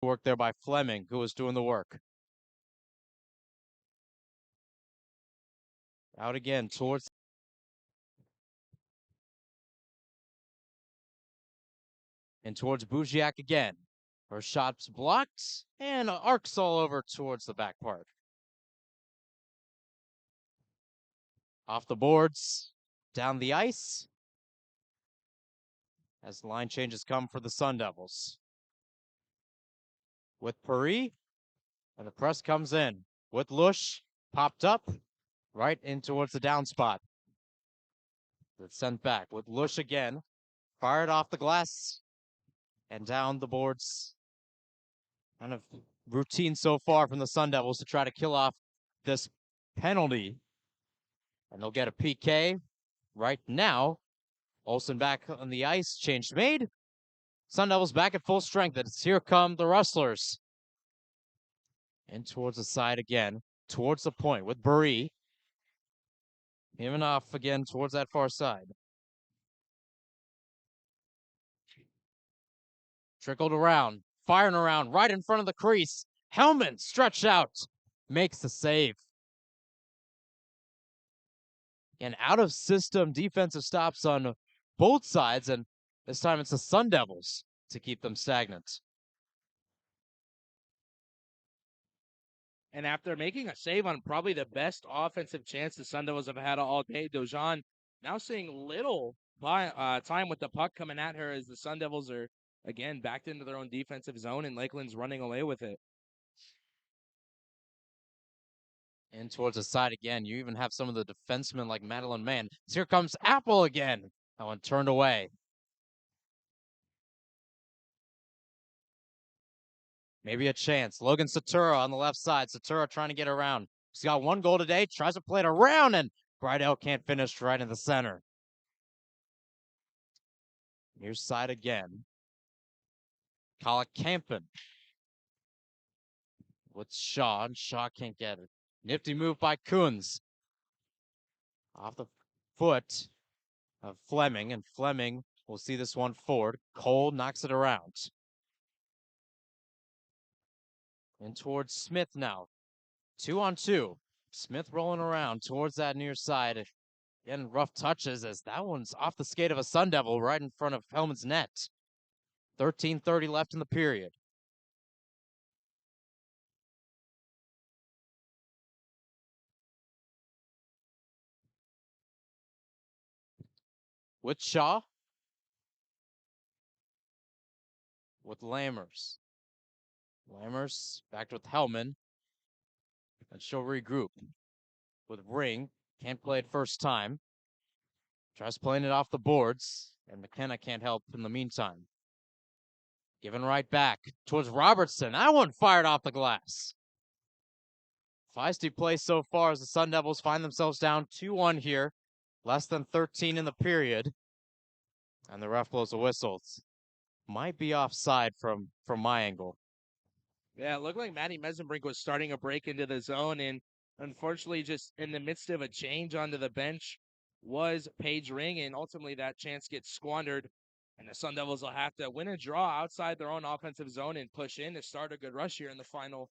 work there by Fleming, who was doing the work. Out again towards. And towards Buziak again. Her shot's blocked and arcs all over towards the back part. Off the boards, down the ice. As the line changes come for the Sun Devils. With Paris, and the press comes in. With Lush, popped up, right in towards the down spot. It's sent back with Lush again. Fired off the glass and down the boards. Kind of routine so far from the Sun Devils to try to kill off this penalty. And they'll get a PK right now. Olsen back on the ice, change made. Sun Devils back at full strength. It's here come the Rustlers. And towards the side again, towards the point with Burry. Giving off again towards that far side. Trickled around, firing around, right in front of the crease. Hellman stretched out, makes the save. And out of system defensive stops on both sides, and this time it's the Sun Devils to keep them stagnant. And after making a save on probably the best offensive chance the Sun Devils have had all day, Dojan now seeing little time with the puck coming at her as the Sun Devils are, again, backed into their own defensive zone, and Lakeland's running away with it. And towards the side again, you even have some of the defensemen like Madeline Mann. Here comes Apple again. That one turned away. Maybe a chance. Logan Satura on the left side. Satura trying to get around. He's got one goal today. Tries to play it around, and Bridell can't finish right in the center. Near side again. Kampen with Shaw, and Shaw can't get it. Nifty move by Kunz. Off the foot of Fleming, and Fleming will see this one forward. Cole knocks it around. And towards Smith now. 2-on-2. Smith rolling around towards that near side. Again, rough touches as that one's off the skate of a Sun Devil right in front of Hellman's net. 13:30 left in the period. With Shaw. With Lammers. Lammers backed with Hellman. And she'll regroup. With Ring. Can't play it first time. Tries playing it off the boards. And McKenna can't help in the meantime. Given right back towards Robertson. That one fired off the glass. Feisty play so far as the Sun Devils find themselves down 2-1 here. Less than 13 in the period. And the ref blows the whistles. Might be offside from my angle. Yeah, it looked like Maddie Mesenbrink was starting a break into the zone, and unfortunately just in the midst of a change onto the bench was Paige Ring, and ultimately that chance gets squandered, and the Sun Devils will have to win a draw outside their own offensive zone and push in to start a good rush here in the final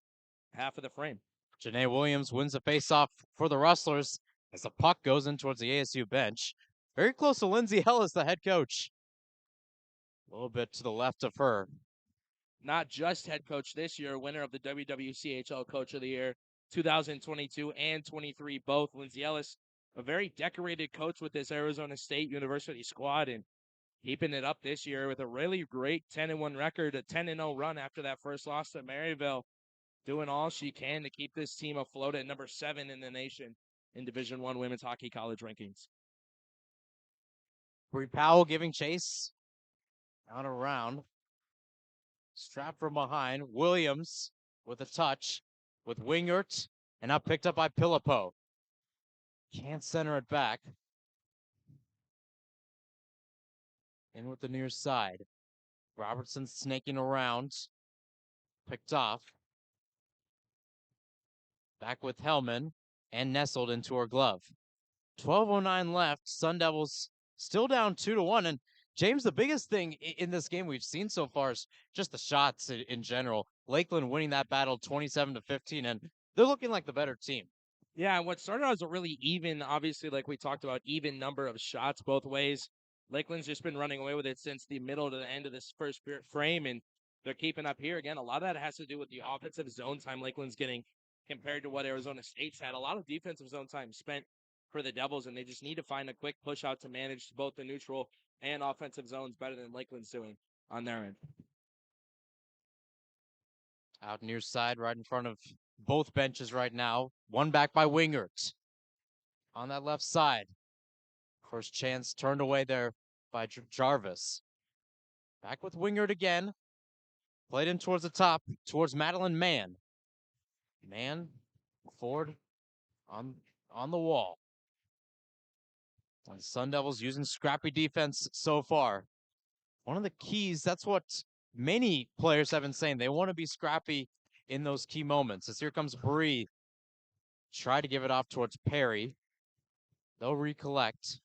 half of the frame. Janae Williams wins the faceoff for the Rustlers as the puck goes in towards the ASU bench. Very close to Lindsay Ellis, the head coach. A little bit to the left of her. Not just head coach this year, winner of the WWCHL Coach of the Year 2022 and 23, both. Lindsay Ellis, a very decorated coach with this Arizona State University squad, and keeping it up this year with a really great 10-1 record, a 10-0 run after that first loss to Maryville, doing all she can to keep this team afloat at number 7 in the nation in Division I women's hockey college rankings. Bree Powell giving chase. Out around. Strapped from behind. Williams with a touch with Wingert, and now picked up by Pilipo. Can't center it back. In with the near side. Robertson snaking around. Picked off. Back with Hellman and nestled into her glove. 12:09 left. Sun Devils still down 2-1, and James, the biggest thing in this game we've seen so far is just the shots in general. Lakeland winning that battle 27-15, and they're looking like the better team. Yeah, and what started out as a really even, obviously, like we talked about, even number of shots both ways. Lakeland's just been running away with it since the middle to the end of this first frame, and they're keeping up here. Again, a lot of that has to do with the offensive zone time Lakeland's getting compared to what Arizona State's had. A lot of defensive zone time spent for the Devils, and they just need to find a quick push out to manage both the neutral and offensive zones better than Lakeland's doing on their end. Out near side, right in front of both benches right now. One back by Wingert. On that left side. First chance turned away there by Jarvis. Back with Wingert again. Played in towards the top, towards Madeline Mann. Mann forward on the wall. And Sun Devils using scrappy defense so far. One of the keys, that's what many players have been saying. They want to be scrappy in those key moments. As here comes Bree. Try to give it off towards Perry. They'll recollect.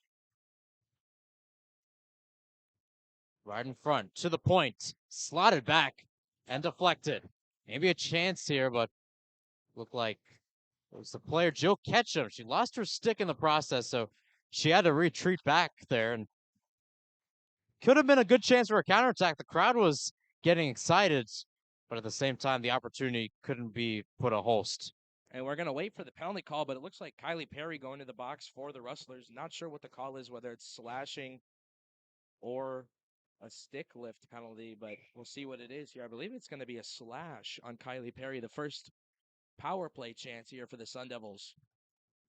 Right in front, to the point. Slotted back and deflected. Maybe a chance here, but looked like it was the player, Jill Ketchum. She lost her stick in the process, so she had to retreat back there. And could have been a good chance for a counterattack. The crowd was getting excited, but at the same time, the opportunity couldn't be put a host. And we're going to wait for the penalty call, but it looks like Kylie Perry going to the box for the Rustlers. Not sure what the call is, whether it's slashing or a stick lift penalty, but we'll see what it is here. I believe it's going to be a slash on Kylie Perry, the first power play chance here for the Sun Devils.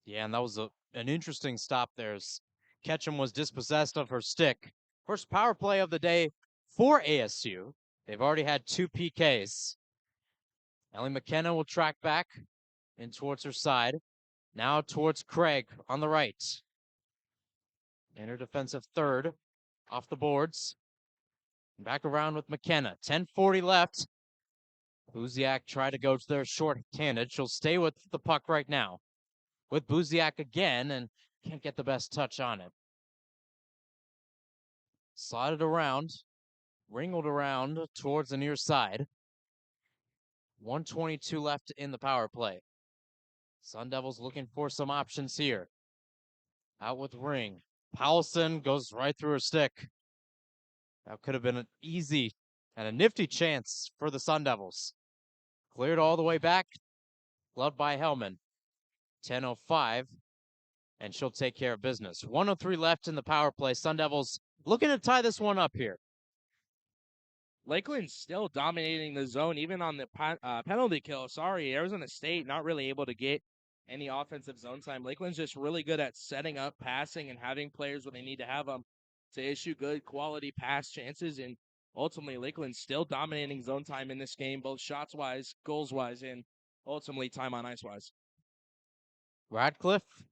Yeah, and that was an interesting stop there. Ketchum was dispossessed of her stick. First power play of the day for ASU. They've already had 2 PKs. Ellie McKenna will track back in towards her side. Now towards Craig on the right. Inner defensive third off the boards. Back around with McKenna. 10:40 left. Buziak tried to go to their short-handed. She'll stay with the puck right now. With Buziak again, and can't get the best touch on it. Slotted around. Ringled around towards the near side. 1:22 left in the power play. Sun Devils looking for some options here. Out with Ring. Powelson goes right through her stick. That could have been an easy and a nifty chance for the Sun Devils. Cleared all the way back. Gloved by Hellman. 10:05. And she'll take care of business. 1:03 left in the power play. Sun Devils looking to tie this one up here. Lakeland's still dominating the zone, even on the penalty kill. Sorry, Arizona State not really able to get any offensive zone time. Lakeland's just really good at setting up, passing, and having players when they need to have them to issue good quality pass chances. And ultimately, Lakeland's still dominating zone time in this game, both shots-wise, goals-wise, and ultimately time on ice-wise. Radcliffe,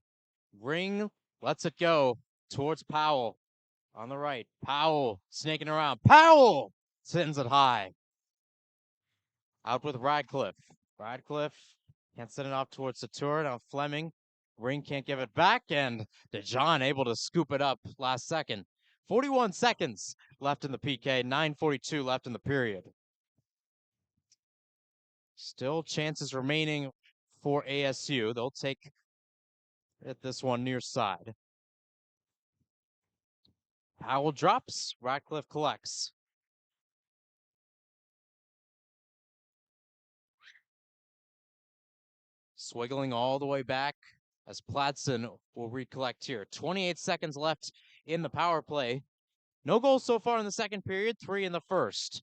Ring, lets it go towards Powell on the right. Powell snaking around. Powell sends it high. Out with Radcliffe. Radcliffe can't send it off towards Satur. Now Fleming. Ring can't give it back, and DeJohn able to scoop it up last second. 41 seconds left in the PK, 9:42 left in the period. Still chances remaining for ASU. They'll take at this one near side. Powell drops. Radcliffe collects. Swiggling all the way back as Platson will recollect here. 28 seconds left in the power play. No goals so far in the second period, 3 in the first.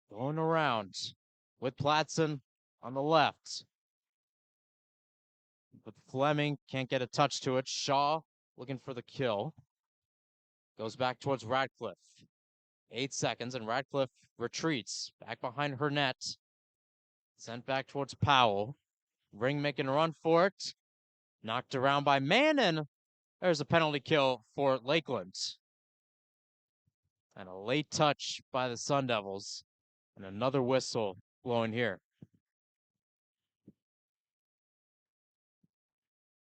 Going around with Platson on the left. But Fleming can't get a touch to it. Shaw looking for the kill. Goes back towards Radcliffe. 8 seconds, and Radcliffe retreats back behind her net. Sent back towards Powell. Ring making a run for it. Knocked around by Mann, and there's a penalty kill for Lakeland. And a late touch by the Sun Devils. And another whistle blowing here.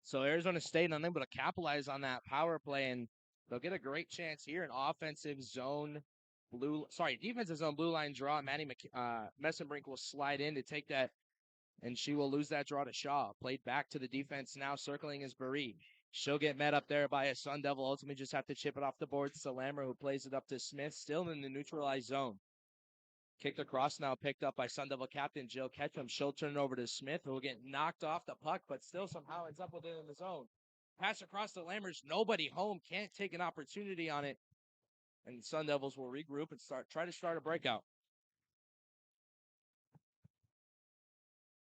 So Arizona State unable to capitalize on that power play, and They'll get a great chance here. An defensive zone blue line draw. Messenbrink will slide in to take that, and she will lose that draw to Shaw. Played back to the defense now, circling is Baree. She'll get met up there by a Sun Devil. Ultimately just have to chip it off the board. Salamra, who plays it up to Smith, still in the neutralized zone. Kicked across now, picked up by Sun Devil captain Jill Ketchum. She'll turn it over to Smith, who will get knocked off the puck, but still somehow ends up within the zone. Pass across to Lammers. Nobody home. Can't take an opportunity on it. And the Sun Devils will regroup and try to start a breakout.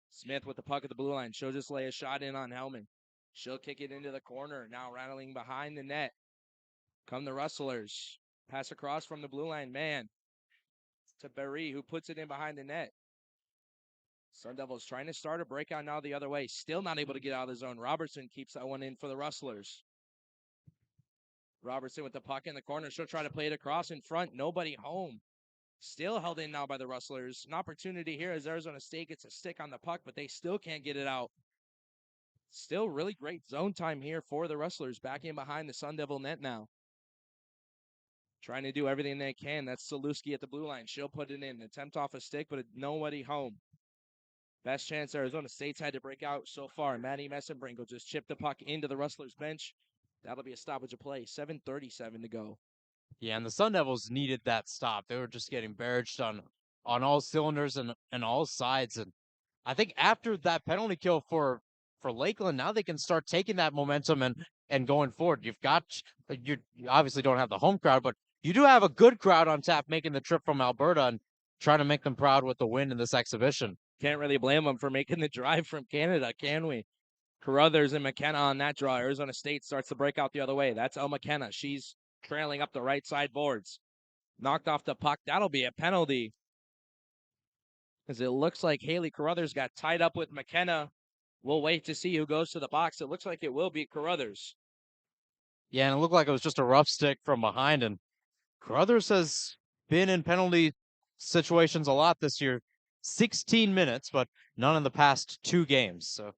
Smith with the puck at the blue line. She'll just lay a shot in on Hellman. She'll kick it into the corner. Now rattling behind the net. Come the Rustlers. Pass across from the blue line. Man. To Barry, who puts it in behind the net. Sun Devils trying to start a breakout now the other way. Still not able to get out of the zone. Robertson keeps that one in for the Rustlers. Robertson with the puck in the corner. She'll try to play it across in front. Nobody home. Still held in now by the Rustlers. An opportunity here as Arizona State gets a stick on the puck, but they still can't get it out. Still really great zone time here for the Rustlers. Back in behind the Sun Devil net now. Trying to do everything they can. That's Saluski at the blue line. She'll put it in. Attempt off a stick, but nobody home. Best chance Arizona State's had to break out so far. Maddie Messenbrink will just chip the puck into the Rustlers bench. That'll be a stoppage of play. 7:37 to go. Yeah, and the Sun Devils needed that stop. They were just getting barraged on all cylinders and all sides. And I think after that penalty kill for Lakeland, now they can start taking that momentum and going forward. You obviously don't have the home crowd, but you do have a good crowd on tap making the trip from Alberta and trying to make them proud with the win in this exhibition. Can't really blame them for making the drive from Canada, can we? Carruthers and McKenna on that draw. Arizona State starts to break out the other way. That's El McKenna. She's trailing up the right side boards. Knocked off the puck. That'll be a penalty. As it looks like Haley Carruthers got tied up with McKenna. We'll wait to see who goes to the box. It looks like it will be Carruthers. Yeah, and it looked like it was just a rough stick from behind. And Carruthers has been in penalty situations a lot this year. 16 minutes, but none in the past 2 games. So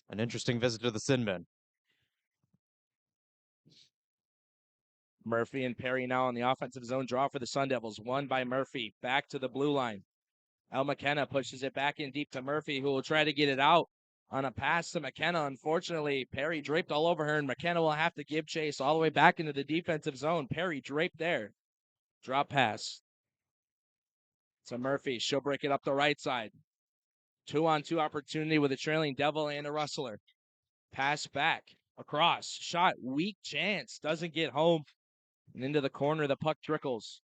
an interesting visit to the sin bin. Murphy and Perry now on the offensive zone draw for the Sun Devils. Won by Murphy. Back to the blue line. El McKenna pushes it back in deep to Murphy, who will try to get it out on a pass to McKenna. Unfortunately, Perry draped all over her, and McKenna will have to give chase all the way back into the defensive zone. Perry draped there. Drop pass to Murphy. She'll break it up the right side. 2-on-2 opportunity with a trailing Devil and a Rustler. Pass back. Across. Shot. Weak chance. Doesn't get home. And into the corner, the puck trickles.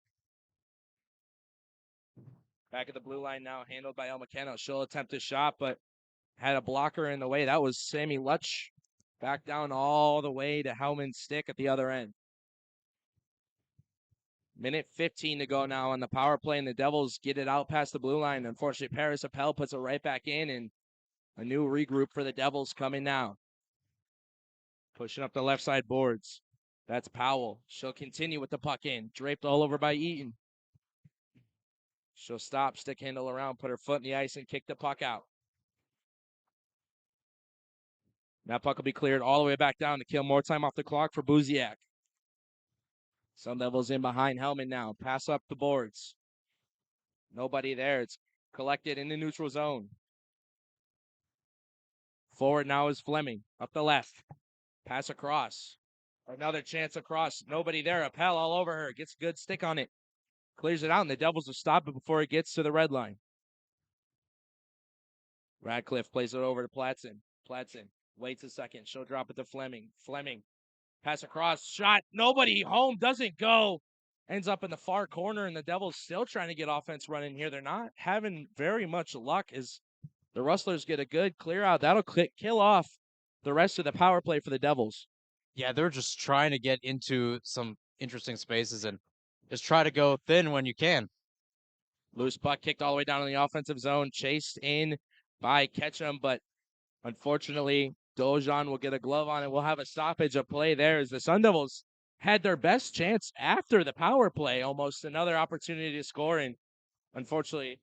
Back at the blue line now, handled by El McKenna. She'll attempt a shot, but had a blocker in the way. That was Sammy Lutch. Back down all the way to Hellman's stick at the other end. Minute 15 to go now on the power play, and the Devils get it out past the blue line. Unfortunately, Paris Appel puts it right back in, and a new regroup for the Devils coming now. Pushing up the left side boards. That's Powell. She'll continue with the puck in. Draped all over by Eaton. She'll stop, stick handle around, put her foot in the ice, and kick the puck out. That puck will be cleared all the way back down to kill more time off the clock for Buziak. Sun Devils in behind Hellman now. Pass up the boards. Nobody there. It's collected in the neutral zone. Forward now is Fleming. Up the left. Pass across. Another chance across. Nobody there. Appel all over her. Gets a good stick on it. Clears it out, and the Devils will stop it before it gets to the red line. Radcliffe plays it over to Platson. Platson waits a second. She'll drop it to Fleming. Fleming. Pass across. Shot. Nobody home. Doesn't go. Ends up in the far corner, and the Devils still trying to get offense running here. They're not having very much luck as the Rustlers get a good clear out. That'll kill off the rest of the power play for the Devils. Yeah, they're just trying to get into some interesting spaces and just try to go thin when you can. Loose puck kicked all the way down in the offensive zone. Chased in by Ketchum, but unfortunately, Dojan will get a glove on it. We'll have a stoppage of play there as the Sun Devils had their best chance after the power play. Almost another opportunity to score, and unfortunately,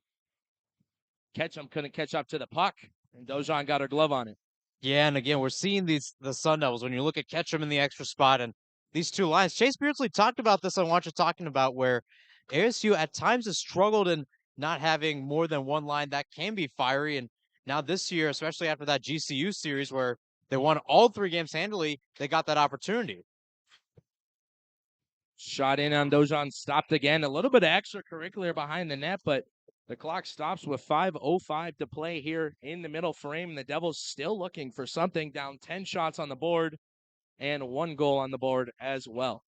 Ketchum couldn't catch up to the puck, and Dojan got her glove on it. Yeah, and again, we're seeing the Sun Devils. When you look at Ketchum in the extra spot, and these two lines. Chase Beardsley talked about this on Watch It Talking About, where ASU at times has struggled in not having more than one line that can be fiery. And now this year, especially after that GCU series where they won all 3 games handily, they got that opportunity. Shot in on Dojan, stopped again. A little bit of extracurricular behind the net, but the clock stops with 5:05 to play here in the middle frame. The Devils still looking for something, down 10 shots on the board and 1 goal on the board as well.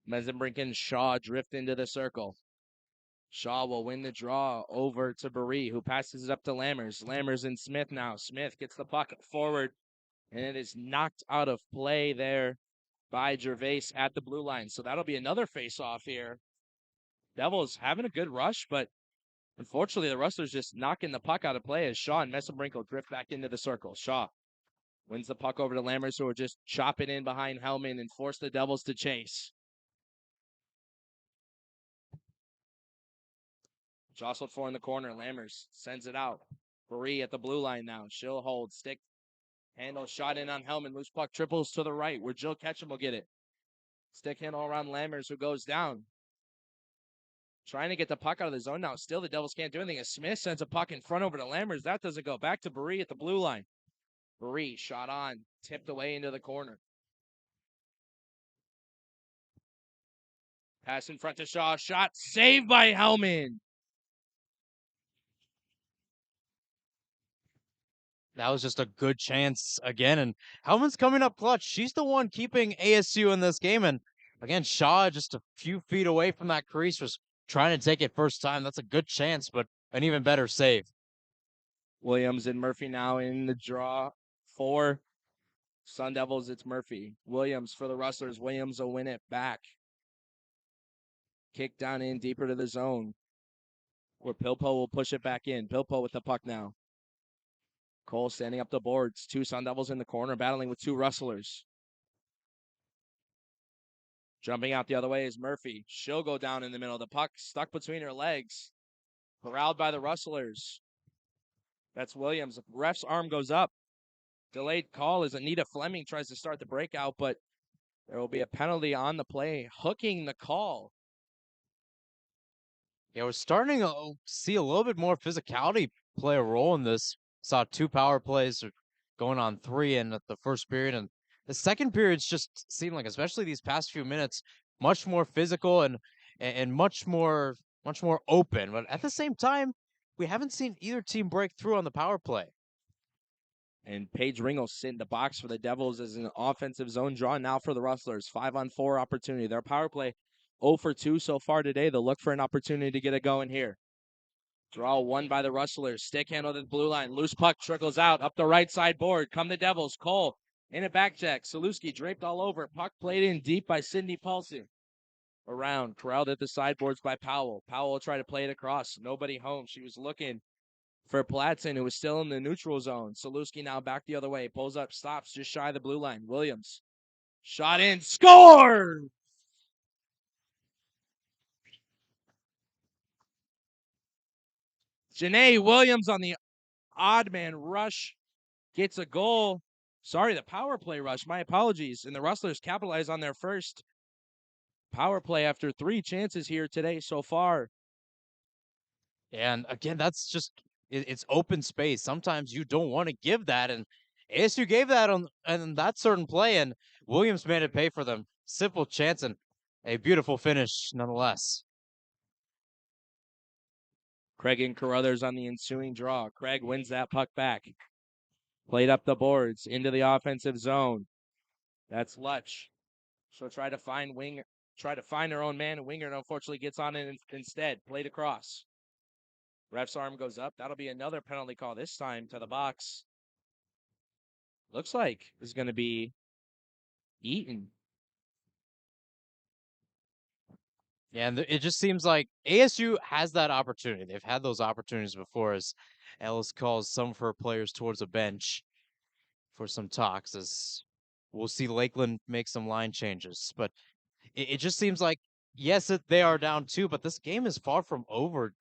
Mesenbrink and Shaw drift into the circle. Shaw will win the draw over to Barry, who passes it up to Lammers. Lammers and Smith now. Smith gets the puck forward, and it is knocked out of play there by Gervais at the blue line. So that'll be another face-off here. Devils having a good rush, but unfortunately the Rustlers just knocking the puck out of play as Shaw and Mesenbrink will drift back into the circle. Shaw wins the puck over to Lammers, who will just chop it in behind Hellman and force the Devils to chase. Jostled for in the corner. Lammers sends it out. Barry at the blue line now. She'll hold. Stick handle shot in on Hellman. Loose puck triples to the right where Jill Ketchum will get it. Stick handle around Lammers, who goes down. Trying to get the puck out of the zone now. Still, the Devils can't do anything as Smith sends a puck in front over to Lammers. That doesn't go. Back to Barry at the blue line. Barry shot on. Tipped away into the corner. Pass in front to Shaw. Shot saved by Hellman. That was just a good chance again. And Hellman's coming up clutch. She's the one keeping ASU in this game. And again, Shaw just a few feet away from that crease was trying to take it first time. That's a good chance, but an even better save. Williams and Murphy now in the draw for Sun Devils. It's Murphy. Williams for the Rustlers. Williams will win it back. Kick down in deeper to the zone, where Pilpo will push it back in. Pilpo with the puck now. Cole standing up the boards. 2 Sun Devils in the corner, battling with 2 Rustlers. Jumping out the other way is Murphy. She'll go down in the middle. The puck stuck between her legs. Corralled by the Rustlers. That's Williams. The ref's arm goes up. Delayed call as Anita Fleming tries to start the breakout, but there will be a penalty on the play, hooking the call. Yeah, we're starting to see a little bit more physicality play a role in this. Saw 2 power plays going on 3 in the first period, and the second period's just seemed like, especially these past few minutes, much more physical and much more open. But at the same time, we haven't seen either team break through on the power play. And Paige Ringel sit in the box for the Devils as an offensive zone draw now for the Rustlers. 5-on-4 opportunity. Their power play 0 for 2 so far today. They'll look for an opportunity to get it going here. Draw 1 by the Rustlers. Stick handle to the blue line. Loose puck trickles out up the right side board. Come the Devils. Cole in a back check. Saluski draped all over. Puck played in deep by Sydney Paulson. Around. Corralled at the sideboards by Powell. Powell will try to play it across. Nobody home. She was looking for Platson, who was still in the neutral zone. Saluski now back the other way. Pulls up, stops just shy of the blue line. Williams. Shot in. Score! Janae Williams on the odd man rush gets a goal. Sorry, the power play rush. My apologies. And the Rustlers capitalize on their first power play after 3 chances here today so far. And again, that's just it's open space. Sometimes you don't want to give that, and ASU gave that on that certain play, and Williams made it pay for them. Simple chance and a beautiful finish nonetheless. Craig and Carruthers on the ensuing draw. Craig wins that puck back. Played up the boards into the offensive zone. That's Lutch. She'll try to find her own man, and Winger unfortunately gets on it instead. Played across. Ref's arm goes up. That'll be another penalty call, this time to the box. Looks like it's going to be Eaton. Yeah, and it just seems like ASU has that opportunity. They've had those opportunities before as Ellis calls some of her players towards the bench for some talks, as we'll see Lakeland make some line changes. But it just seems like, yes, they are down 2, but this game is far from over.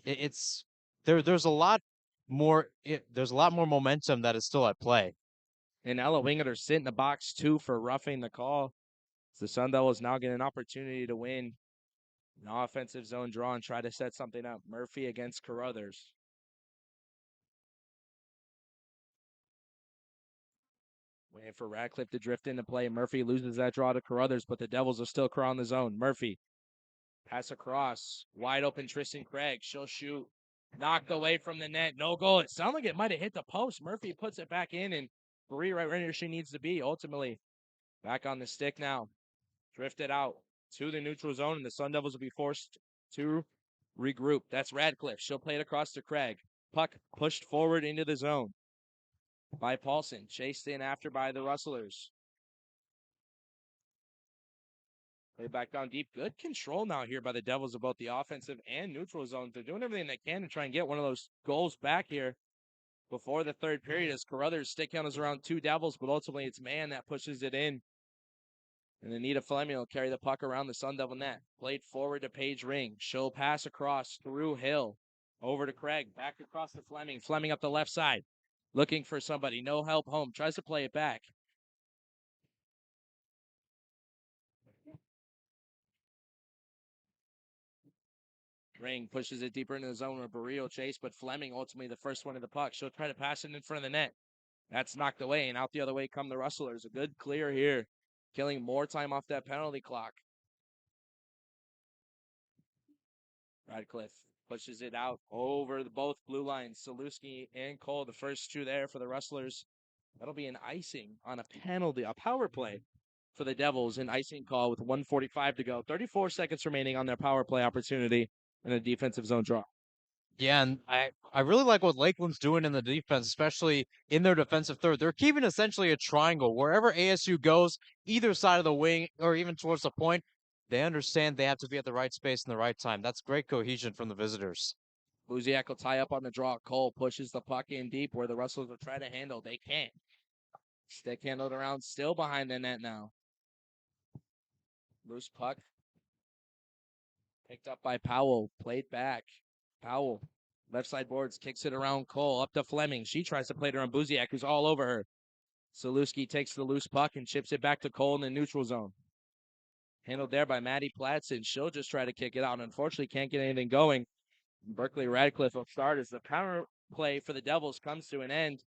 It's there's a lot there's a lot more momentum that is still at play. And Ella Wingeter sit in the box, too, for roughing the call. The Sun Devils now get an opportunity to win an offensive zone draw and try to set something up. Murphy against Carruthers. Waiting for Radcliffe to drift into play. Murphy loses that draw to Carruthers, but the Devils are still crawling the zone. Murphy, pass across. Wide open Tristan Craig. She'll shoot. Knocked away from the net. No goal. It sounded like it might have hit the post. Murphy puts it back in, and Bree right where she needs to be. Ultimately, back on the stick now. Drifted out to the neutral zone, and the Sun Devils will be forced to regroup. That's Radcliffe. She'll play it across to Craig. Puck pushed forward into the zone by Paulson. Chased in after by the Rustlers. Play back down deep. Good control now here by the Devils of both the offensive and neutral zones. They're doing everything they can to try and get one of those goals back here before the third period as Carruthers' stick count is around 2 Devils, but ultimately it's Mann that pushes it in. And Anita Fleming will carry the puck around the Sun Devil net. Played forward to Paige Ring. She'll pass across through Hill. Over to Craig. Back across to Fleming. Fleming up the left side. Looking for somebody. No help home. Tries to play it back. Ring pushes it deeper into the zone with Barrio chase, but Fleming ultimately the first one to the puck. She'll try to pass it in front of the net. That's knocked away, and out the other way come the Rustlers. A good clear here. Killing more time off that penalty clock. Radcliffe pushes it out over both blue lines. Saluski and Cole, the first two there for the Rustlers. That'll be an icing on a penalty, a power play for the Devils. An icing call with 1:45 to go. 34 seconds remaining on their power play opportunity and a defensive zone draw. Yeah, and I really like what Lakeland's doing in the defense, especially in their defensive third. They're keeping essentially a triangle. Wherever ASU goes, either side of the wing or even towards the point, they understand they have to be at the right space in the right time. That's great cohesion from the visitors. Buziak will tie up on the draw. Cole pushes the puck in deep where the Rustlers will try to handle. They can't. Stick handled around, still behind the net now. Loose puck. Picked up by Powell. Played back. Powell. Left side boards. Kicks it around Cole. Up to Fleming. She tries to play it around Buziak, who's all over her. Saluski takes the loose puck and chips it back to Cole in the neutral zone. Handled there by Maddie Platson. She'll just try to kick it out. Unfortunately, can't get anything going. Berkeley Radcliffe will start as the power play for the Devils comes to an end.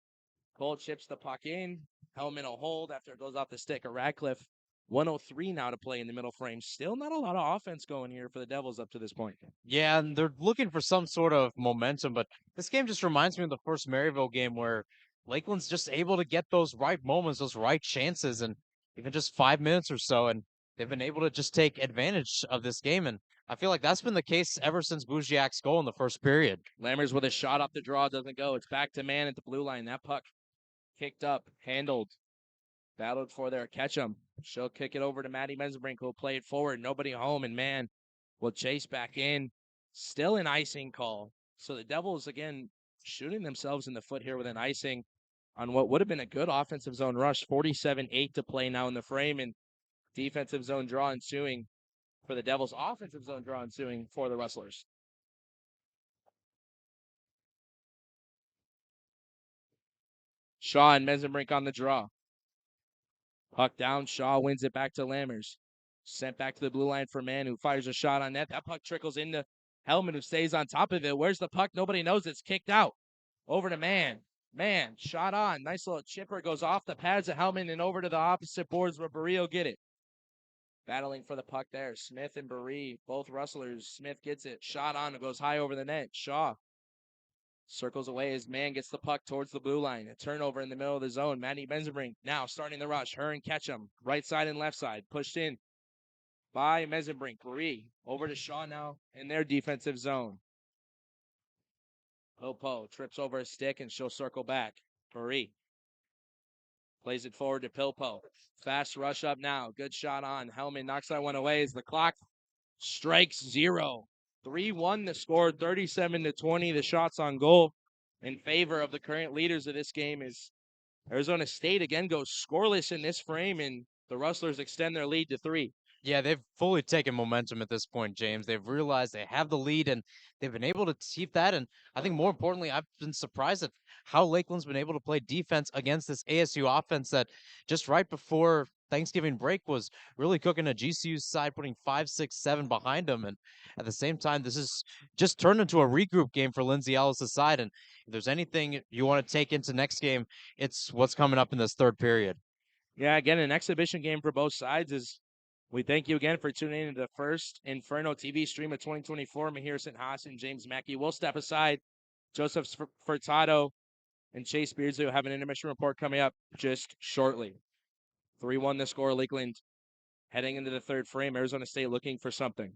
Cole chips the puck in. Hellman will hold after it goes off the stick of Radcliffe. 1:03 now to play in the middle frame. Still not a lot of offense going here for the Devils up to this point. Yeah, and they're looking for some sort of momentum, but this game just reminds me of the first Maryville game where Lakeland's just able to get those right moments, those right chances, and even just 5 minutes or so, and they've been able to just take advantage of this game. And I feel like that's been the case ever since Buziak's goal in the first period. Lammers with a shot off the draw doesn't go. It's back to Mann at the blue line. That puck kicked up, handled, battled for their Ketchum. She'll kick it over to Maddie Menzenbrink, who'll play it forward. Nobody home, and Mann will chase back in. Still an icing call. So the Devils, again, shooting themselves in the foot here with an icing on what would have been a good offensive zone rush. 47-8 to play now in the frame, and defensive zone draw ensuing for the Devils. Offensive zone draw ensuing for the Rustlers. Shaw and Menzenbrink on the draw. Puck down. Shaw wins it back to Lammers. Sent back to the blue line for Mann, who fires a shot on net. That puck trickles into Hellman, who stays on top of it. Where's the puck? Nobody knows. It's kicked out. Over to Mann. Mann, shot on. Nice little chipper. Goes off the pads of Hellman and over to the opposite boards where Barrio get it. Battling for the puck there. Smith and Barry, both Rustlers. Smith gets it. Shot on. It goes high over the net. Shaw circles away as Mann gets the puck towards the blue line. A turnover in the middle of the zone. Maddie Menzenbrink now starting the rush. Her and Ketchum. Right side and left side. Pushed in by Menzenbrink. Barry over to Shaw now in their defensive zone. Popo trips over a stick and she'll circle back. Barry plays it forward to Pilpo. Fast rush up now. Good shot on. Hellman knocks that one away as the clock strikes 0. 3-1 the score, 37-20 the shots on goal in favor of the current leaders of this game is Arizona State again goes scoreless in this frame, and the Rustlers extend their lead to 3. Yeah, they've fully taken momentum at this point, James. They've realized they have the lead and they've been able to keep that. And I think more importantly, I've been surprised at how Lakeland's been able to play defense against this ASU offense that just right before Thanksgiving break was really cooking a GCU's side, putting 5, 6, 7 behind them. And at the same time, this is just turned into a regroup game for Lindsay Ellis' side. And if there's anything you want to take into next game, it's what's coming up in this third period. Yeah, again, an exhibition game for both sides. Is we thank you again for tuning into the first Inferno TV stream of 2024. Mahir Haas and James Mackey will step aside. Joseph Furtado and Chase Beardsley will have an intermission report coming up just shortly. 3-1 the score, Lakeland heading into the third frame. Arizona State looking for something.